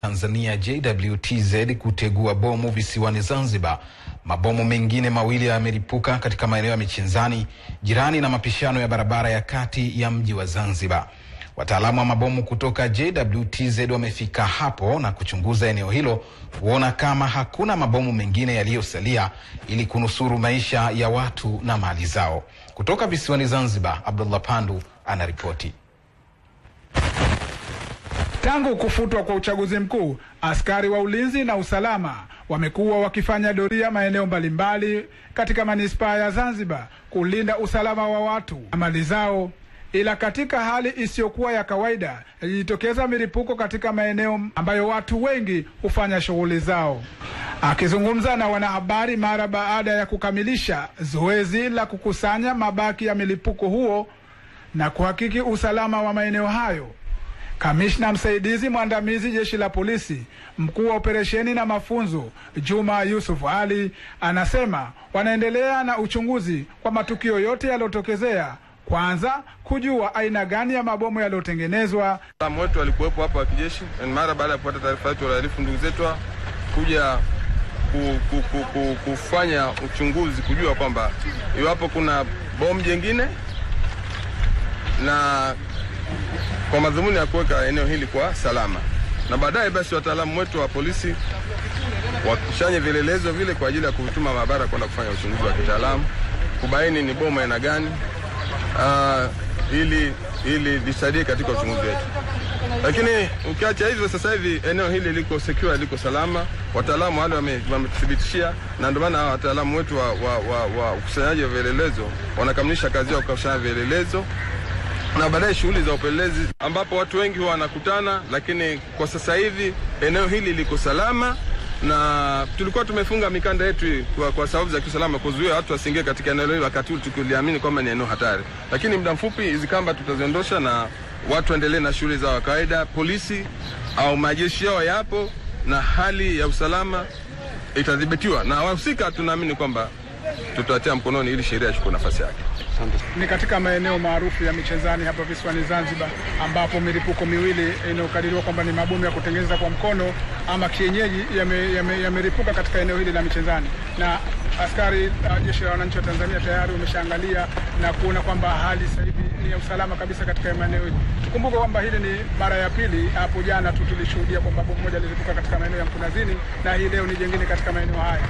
Tanzania JWTZ kutegua bomu visiwani Zanzibar. Mabomu mengine mawili yamelipuka katika maeneo ya Michenzani, jirani na mapishano ya barabara ya kati ya mji wa Zanzibar. Wataalamu wa mabomu kutoka JWTZ wamefika hapo na kuchunguza eneo hilo kuona kama hakuna mabomu mengine yaliyosalia ili kunusuru maisha ya watu na mali zao. Kutoka visiwani Zanzibar, Abdullah Pandu anaripoti. Tangu kufutwa kwa uchaguzi mkuu, askari wa ulinzi na usalama wamekuwa wakifanya doria maeneo mbalimbali katika manispaa ya Zanzibar kulinda usalama wa watu na mali zao. Ila katika hali isiyokuwa ya kawaida, ilijitokeza milipuko katika maeneo ambayo watu wengi hufanya shughuli zao. Akizungumza na wanahabari mara baada ya kukamilisha zoezi la kukusanya mabaki ya milipuko huo na kuhakiki usalama wa maeneo hayo, Kamishna msaidizi mwandamizi Jeshi la Polisi, mkuu wa operesheni na mafunzo Juma Yusuf Ali, anasema wanaendelea na uchunguzi kwa matukio yote yaliyotokezea, kwanza kujua aina gani ya mabomu yaliyotengenezwa. Wataalamu wetu walikuwepo hapa wa kijeshi, mara baada ya kupata taarifa yetu waliarifu ndugu zetu kuja kufanya uchunguzi kujua kwamba iwapo kuna bomu jingine, na kwa madhumuni ya kuweka eneo hili kwa salama. Na baadaye basi wataalamu wetu wa polisi wakushanye vielelezo vile kwa ajili ya kutuma maabara kwenda kufanya uchunguzi wa kitaalamu kubaini ni bomu aina gani, ili lisaidie katika uchunguzi wetu. Lakini ukiacha hivyo, sasa hivi eneo hili liko secure, liko salama. Wataalamu wale wamethibitishia, na ndio maana wataalamu wetu wa ukusanyaji wa vielelezo wanakamilisha kazi yao kukusanya vielelezo, na baadaye shughuli za upelelezi ambapo watu wengi huwa wanakutana. Lakini kwa sasa hivi eneo hili liko salama, na tulikuwa tumefunga mikanda yetu kwa sababu za kiusalama kuzuia watu wasiingie katika eneo hili wakati huu tukiamini kwamba ni eneo hatari. Lakini muda mfupi hizi kamba tutaziondosha na watu endelee na shughuli za kawaida. Polisi au majeshi yao yapo na hali ya usalama itadhibitiwa, na wahusika tunaamini kwamba tutawatia mkononi ili sheria ichukue nafasi yake. Ni katika maeneo maarufu ya Michenzani hapa visiwani Zanzibar, ambapo milipuko miwili inayokadiriwa kwamba ni mabomu ya kutengeneza kwa mkono ama kienyeji yameripuka katika eneo hili la Michenzani, na askari jeshi la wananchi wa Tanzania tayari wameshaangalia na kuona kwamba hali sasa hivi ni ya usalama kabisa katika maeneo hili. Tukumbuke kwamba hili ni mara ya pili. Hapo jana tu tulishuhudia kwamba bomu moja lilipuka katika maeneo ya Mkunazini, na hii leo ni jingine katika maeneo haya.